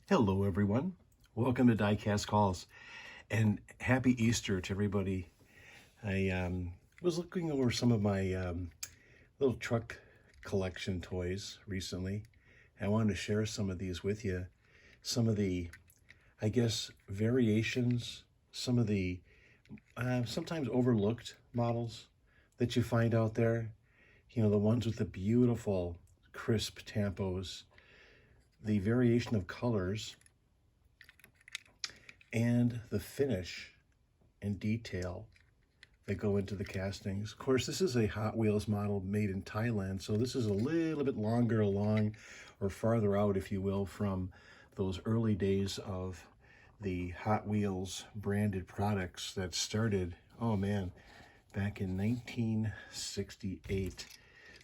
Hello, everyone. Welcome to Diecast Calls, and happy Easter to everybody. I was looking over some of my little truck collection toys recently. I wanted to share some of these with you. Some of the, I guess, variations, some of the sometimes overlooked models that you find out there. You know, the ones with the beautiful, crisp tampos, the variation of colors, and the finish and detail that go into the castings. Of course, this is a Hot Wheels model made in Thailand, so this is a little bit longer along or farther out, if you will, from those early days of the Hot Wheels branded products that started, oh man, back in 1968.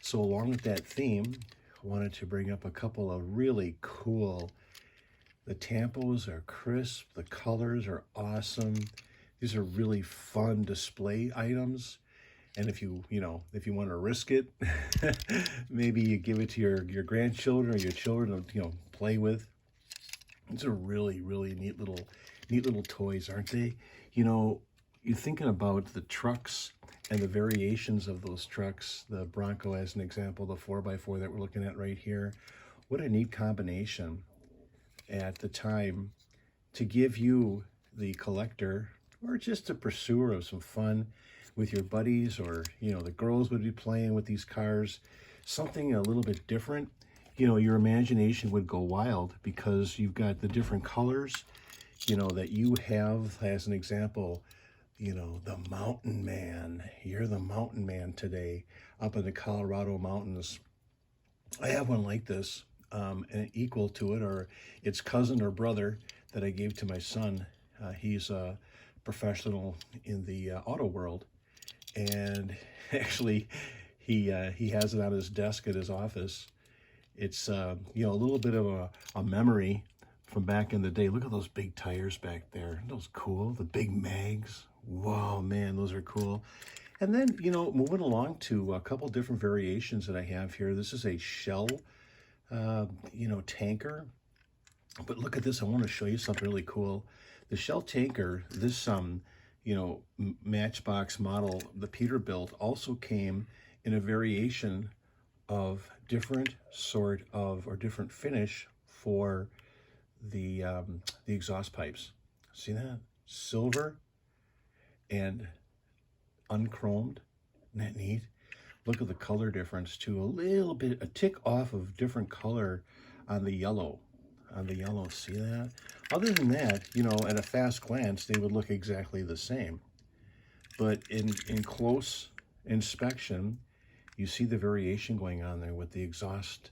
So along with that theme, I wanted to bring up a couple of really cool. The tampos are crisp, the colors are awesome. These are really fun display items. And if you want to risk it, maybe you give it to your grandchildren or your children to, play with. These are really, really neat little toys, aren't they? You're thinking about the trucks and the variations of those trucks, the Bronco as an example, the 4x4 that we're looking at right here. What a neat combination at the time to give you, the collector, or just a pursuer of some fun with your buddies, or the girls would be playing with these cars, something a little bit different. Your imagination would go wild because you've got the different colors that you have. As an example, the mountain man. You're the mountain man today up in the Colorado mountains. I have one like this, and equal to it, or its cousin or brother, that I gave to my son. He's a professional in the auto world, and actually he has it on his desk at his office. It's a little bit of a memory from back in the day. Look at those big tires back there. Those cool. The big mags. Wow, man, those are cool. And then, moving along to a couple different variations that I have here. This is a shell, tanker. But look at this. I want to show you something really cool. The shell tanker, this, Matchbox model, the Peterbilt, also came in a variation of different sort of, or different finish for the exhaust pipes. See that? Silver and unchromed. Isn't that neat? Look at the color difference too. A little bit, a tick off of different color on the yellow. See that? Other than that, at a fast glance, they would look exactly the same. But in close inspection, you see the variation going on there with the exhaust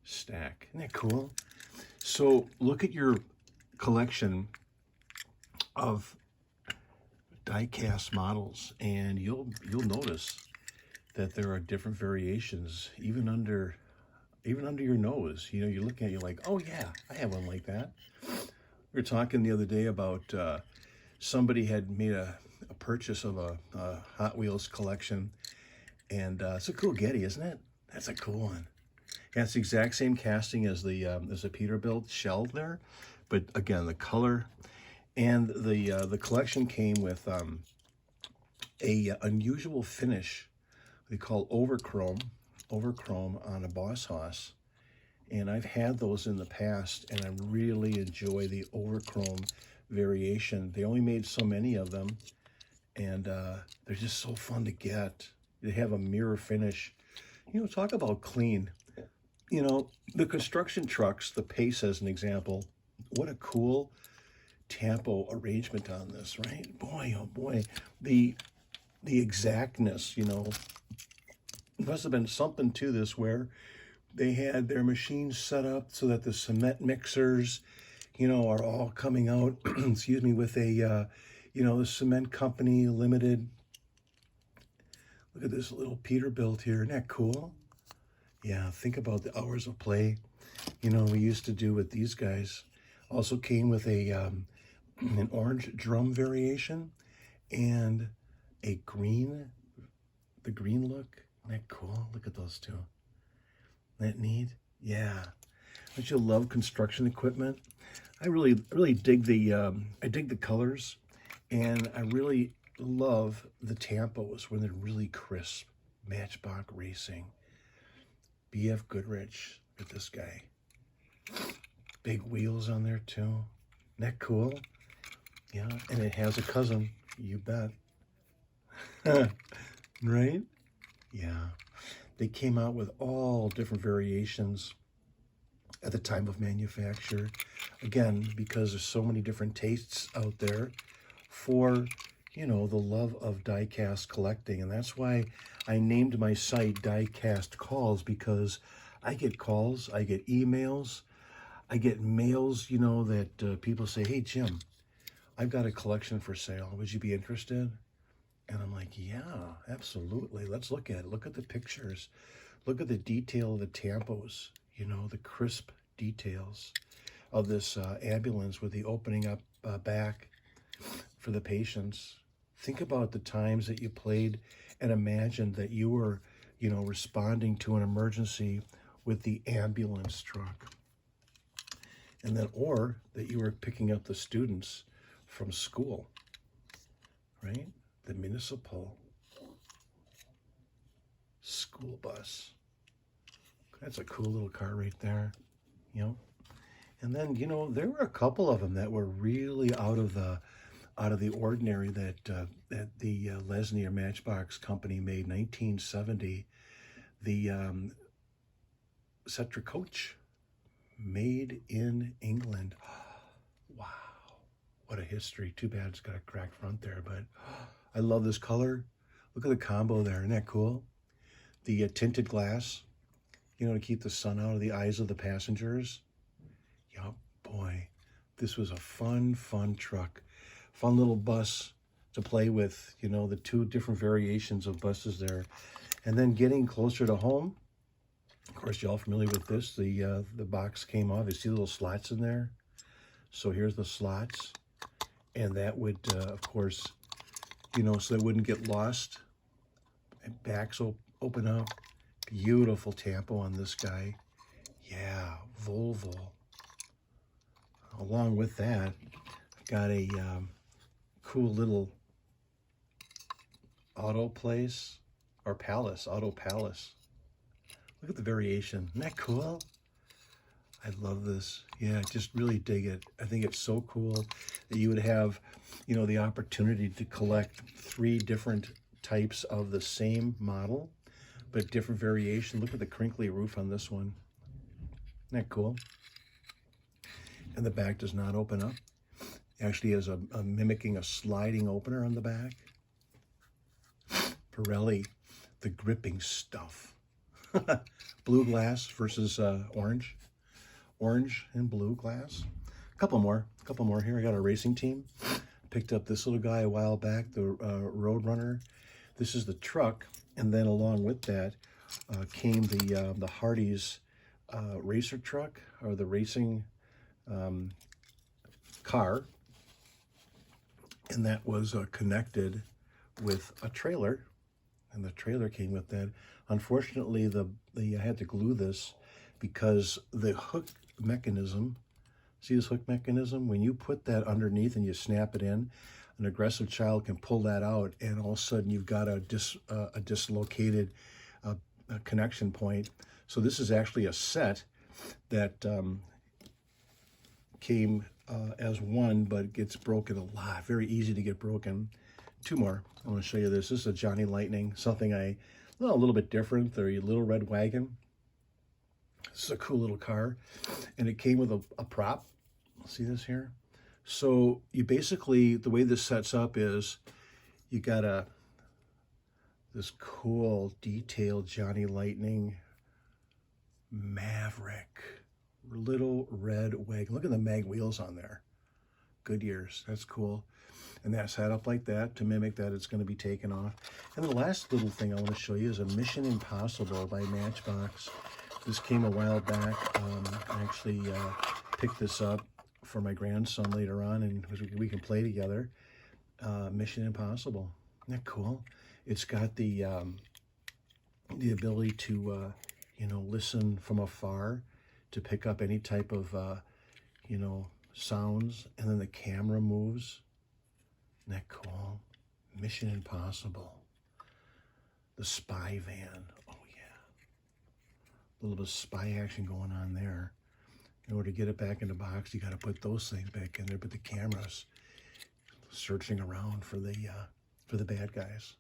stack. Isn't that cool? So look at your collection of die-cast models, and you'll notice that there are different variations, even under your nose. You're looking at it, you're like, oh yeah, I have one like that. We were talking the other day about somebody had made a purchase of a Hot Wheels collection, and it's a cool Getty, isn't it? That's a cool one. Yeah, it's the exact same casting as the Peterbilt shell there, but again, the color and the collection came with a unusual finish we call overchrome on a Boss Hoss. And I've had those in the past, and I really enjoy the overchrome variation. They only made so many of them, and they're just so fun to get. They have a mirror finish. Talk about clean. The construction trucks, the Pace as an example, what a cool tampo arrangement on this, right? Boy, oh boy, the exactness, must have been something to this where they had their machines set up so that the cement mixers, are all coming out, excuse me, with a, the cement company limited. Look at this little Peterbilt here. Isn't that cool? Yeah, think about the hours of play, we used to do with these guys. Also came with a an orange drum variation and a green, the green look. Isn't that cool? Look at those two. Isn't that neat? Yeah. Don't you love construction equipment? I really dig I dig the colors, and I really love the tampos when they're really crisp. Matchbox Racing, BF Goodrich with this guy. Big wheels on there too. Isn't that cool? Yeah, and it has a cousin. You bet. Right? Yeah. They came out with all different variations at the time of manufacture. Again, because there's so many different tastes out there for, the love of die-cast collecting. And that's why I named my site Die-Cast Calls, because I get calls, I get emails, I get mails, that people say, hey, Jim, I've got a collection for sale. Would you be interested? And I'm like, yeah, absolutely. Let's look at it. Look at the pictures. Look at the detail of the tampos, the crisp details of this ambulance with the opening up back for the patients. Think about the times that you played and imagined that you were, responding to an emergency with the ambulance truck. And then, or that you were picking up the students from school, right? The municipal school bus. That's a cool little car right there, And then, there were a couple of them that were really out of the ordinary that the Lesney or Matchbox company made. 1970, the Setra Coach, made in England. Wow, what a history. Too bad it's got a cracked front there, but I love this color. Look at the combo there. Isn't that cool? The tinted glass, to keep the sun out of the eyes of the passengers. Yup, boy, this was a fun truck. Fun little bus to play with, the two different variations of buses there. And then getting closer to home, of course, y'all familiar with this. The box came off. You see the little slots in there? So here's the slots. And that would, of course, so they wouldn't get lost. And backs open up. Beautiful tampo on this guy. Yeah, Volvo. Along with that, I've got a cool little auto place or palace, auto palace. Look at the variation. Isn't that cool? I love this. Yeah, just really dig it. I think it's so cool that you would have, the opportunity to collect 3 different types of the same model, but different variation. Look at the crinkly roof on this one. Isn't that cool? And the back does not open up. Actually has a mimicking a sliding opener on the back. Pirelli, the gripping stuff. Blue glass versus orange. Orange and blue glass. A couple more here. I got a racing team. Picked up this little guy a while back, the Roadrunner. This is the truck, and then along with that came the Hardee's racer truck, or the racing car, and that was connected with a trailer, and the trailer came with that. Unfortunately, I had to glue this because the hook mechanism, see this hook mechanism? When you put that underneath and you snap it in, an aggressive child can pull that out, and all of a sudden you've got a dislocated connection point. So this is actually a set that came as one, but gets broken a lot. Very easy to get broken. 2 more. I want to show you this. This is a Johnny Lightning, something a little bit different. The Little Red Wagon. This is a cool little car, and it came with a prop. See this here? So you basically, the way this sets up is you got this cool detailed Johnny Lightning Maverick Little Red Wagon. Look at the mag wheels on there. Goodyears. That's cool. And that's set up like that to mimic that it's going to be taken off. And the last little thing I want to show you is a Mission Impossible by Matchbox. This came a while back. I actually picked this up for my grandson later on, and we can play together. Mission Impossible. Isn't that cool? It's got the ability to, listen from afar to pick up any type of, you know, sounds. And then the camera moves. Isn't that cool? Mission Impossible. The spy van. Oh, yeah. A little bit of spy action going on there. In order to get it back in the box, you got to put those things back in there. But the camera's searching around for the bad guys.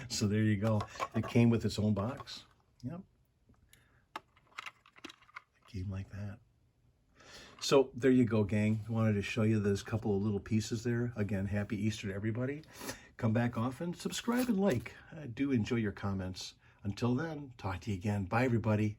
So there you go. It came with its own box. Yep. It came like that. So there you go, gang. I wanted to show you those couple of little pieces there. Again, happy Easter to everybody. Come back often. Subscribe and like. I do enjoy your comments. Until then, talk to you again. Bye, everybody.